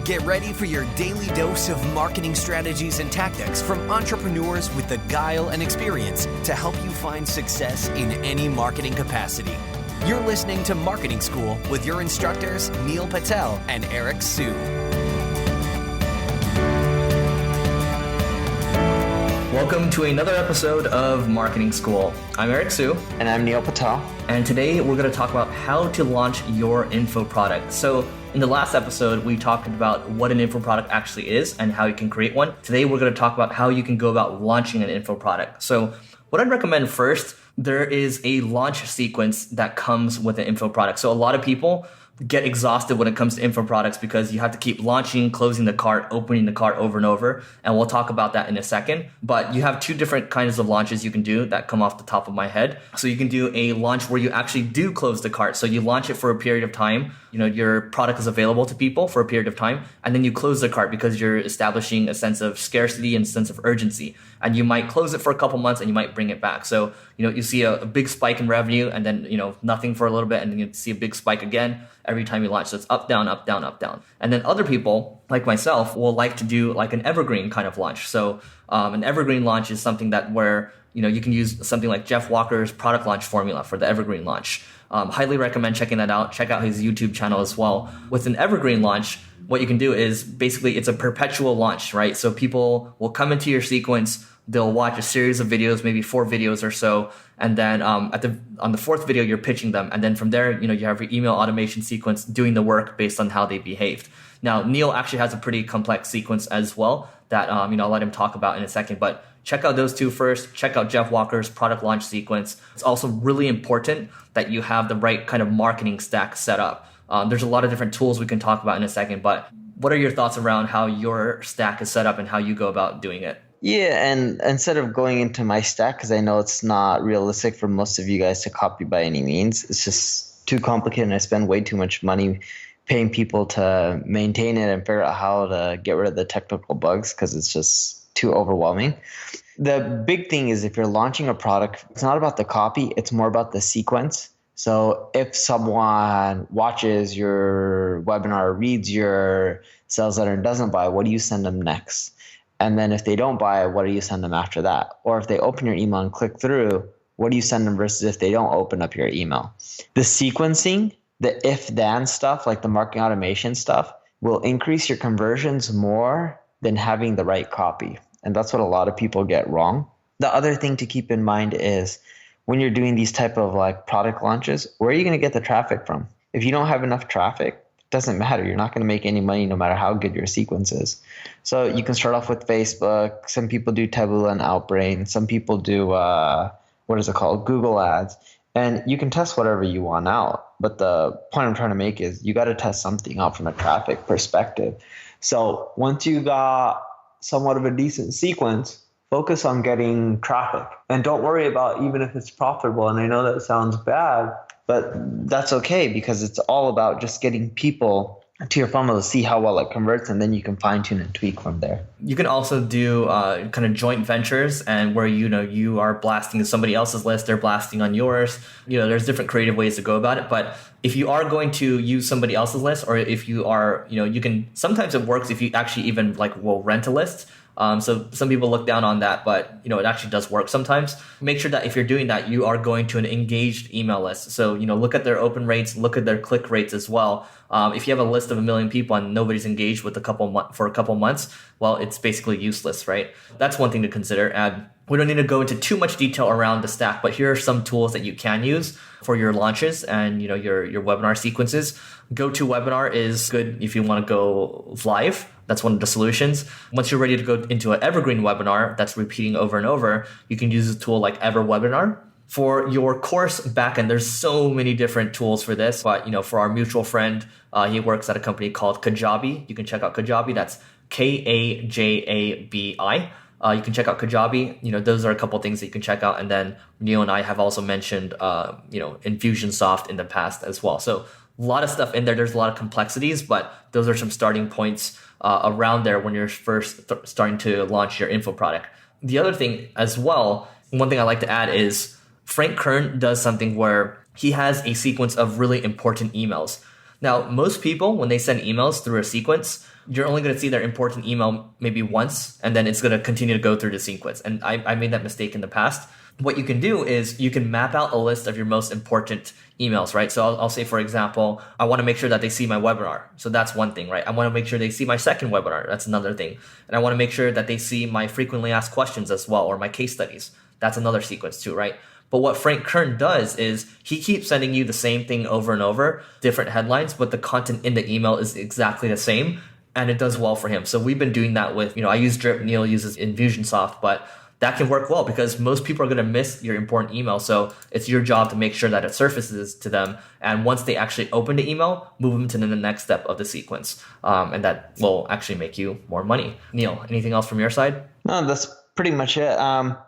Get ready for your daily dose of marketing strategies and tactics from entrepreneurs with the guile and experience to help you find success in any marketing capacity. You're listening to Marketing School with your instructors, Neil Patel and Eric Su. Welcome to another episode of Marketing School. I'm Eric Su. And I'm Neil Patel. And today we're going to talk about how to launch your info product. So in the last episode, we talked about what an info product actually is and how you can create one. Today we're going to talk about how you can go about launching an info product. So what I'd recommend first, there is a launch sequence that comes with an info product. So a lot of people get exhausted when it comes to info products because you have to keep launching, closing the cart, opening the cart over and over. And we'll talk about that in a second. But you have two different kinds of launches you can do that come off the top of my head. So you can do a launch where you actually do close the cart. So you launch it for a period of time. You know, your product is available to people for a period of time. And then you close the cart because you're establishing a sense of scarcity and sense of urgency. And you might close it for a couple months and you might bring it back. So, you know, you see a big spike in revenue and then, you know, nothing for a little bit. And then you see a big spike again every time you launch. So it's up, down, up, down, up, down. And then other people, like myself, will like to do like an evergreen kind of launch. So an evergreen launch is something that where, you know, you can use something like Jeff Walker's product launch formula for the evergreen launch. Highly recommend checking that out. Check out his YouTube channel as well. With an evergreen launch, what you can do is basically it's a perpetual launch, right? So people will come into your sequence, they'll watch a series of videos, maybe 4 videos or so. And then on the 4th video, you're pitching them. And then from there, you know, you have your email automation sequence doing the work based on how they behaved. Now, Neil actually has a pretty complex sequence as well that, you know, I'll let him talk about in a second. But check out those two first. Check out Jeff Walker's product launch sequence. It's also really important that you have the right kind of marketing stack set up. There's a lot of different tools we can talk about in a second. But what are your thoughts around how your stack is set up and how you go about doing it? Yeah, and instead of going into my stack, because I know it's not realistic for most of you guys to copy by any means, it's just too complicated and I spend way too much money paying people to maintain it and figure out how to get rid of the technical bugs because it's just too overwhelming. The big thing is if you're launching a product, it's not about the copy, it's more about the sequence. So if someone watches your webinar, reads your sales letter and doesn't buy, what do you send them next? And then if they don't buy, what do you send them after that? Or if they open your email and click through, what do you send them versus if they don't open up your email? The sequencing, the if-then stuff, like the marketing automation stuff, will increase your conversions more than having the right copy. And that's what a lot of people get wrong. The other thing to keep in mind is when you're doing these type of like product launches, where are you going to get the traffic from? If you don't have enough traffic, doesn't matter. You're not going to make any money no matter how good your sequence is. So you can start off with Facebook. Some people do Taboola and Outbrain. Some people do, Google Ads. And you can test whatever you want out. But the point I'm trying to make is you got to test something out from a traffic perspective. So once you got somewhat of a decent sequence, focus on getting traffic. And don't worry about even if it's profitable. And I know that sounds bad, but that's okay because it's all about just getting people to your funnel to see how well it converts, and then you can fine tune and tweak from there. You can also do kind of joint ventures and where, you know, you are blasting somebody else's list, they're blasting on yours. You know, there's different creative ways to go about it. But if you are going to use somebody else's list, or if you are, you know, you can, sometimes it works if you actually even will rent a list. So some people look down on that, but you know, it actually does work sometimes. Make sure that if you're doing that, you are going to an engaged email list. So, you know, look at their open rates, look at their click rates as well. If you have a list of 1 million people and nobody's engaged with for a couple months, well, it's basically useless, right? That's one thing to consider. And we don't need to go into too much detail around the stack, but here are some tools that you can use for your launches and, you know, your webinar sequences. GoToWebinar is good if you want to go live. That's one of the solutions. Once you're ready to go into an evergreen webinar that's repeating over and over, you can use a tool like EverWebinar. For your course backend, there's so many different tools for this, but you know, for our mutual friend, he works at a company called Kajabi. You can check out Kajabi. That's Kajabi. You can check out Kajabi. You know, those are a couple of things that you can check out. And then Neil and I have also mentioned, Infusionsoft in the past as well. So a lot of stuff in there. There's a lot of complexities, but those are some starting points around there when you're first starting to launch your info product. The other thing as well, one thing I like to add is Frank Kern does something where he has a sequence of really important emails. Now, most people, when they send emails through a sequence, you're only going to see their important email maybe once, and then it's going to continue to go through the sequence. And I made that mistake in the past. What you can do is you can map out a list of your most important emails, right? So I'll say, for example, I want to make sure that they see my webinar. So that's one thing, right? I want to make sure they see my second webinar. That's another thing. And I want to make sure that they see my frequently asked questions as well, or my case studies. That's another sequence too, right? But what Frank Kern does is he keeps sending you the same thing over and over, different headlines, but the content in the email is exactly the same. And it does well for him. So we've been doing that with, I use Drip, Neil uses Infusionsoft, but that can work well because most people are going to miss your important email. So it's your job to make sure that it surfaces to them. And once they actually open the email, move them to the next step of the sequence. And that will actually make you more money. Neil, anything else from your side? No, that's pretty much it.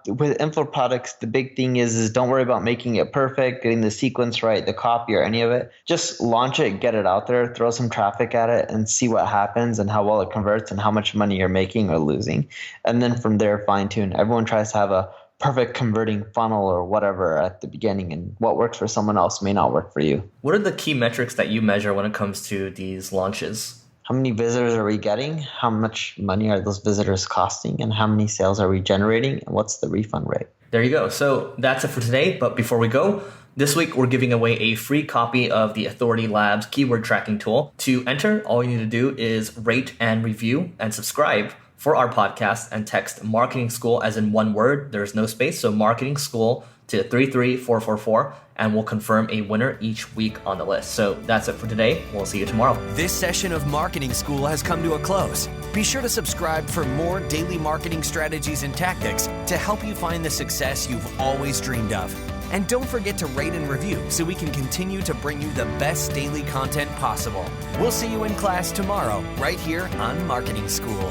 With info products, the big thing is don't worry about making it perfect, getting the sequence right, the copy or any of it. Just launch it, get it out there, throw some traffic at it and see what happens and how well it converts and how much money you're making or losing. And then from there, fine tune. Everyone tries to have a perfect converting funnel or whatever at the beginning, and what works for someone else may not work for you. What are the key metrics that you measure when it comes to these launches? How many visitors are we getting? How much money are those visitors costing? And how many sales are we generating? And what's the refund rate? There you go. So that's it for today. But before we go, this week we're giving away a free copy of the Authority Labs keyword tracking tool. To enter, all you need to do is rate and review and subscribe for our podcast and text marketing school as in one word. There's no space. So marketing school to 33444, and we'll confirm a winner each week on the list. So that's it for today. We'll see you tomorrow. This session of Marketing School has come to a close. Be sure to subscribe for more daily marketing strategies and tactics to help you find the success you've always dreamed of. And don't forget to rate and review so we can continue to bring you the best daily content possible. We'll see you in class tomorrow, right here on Marketing School.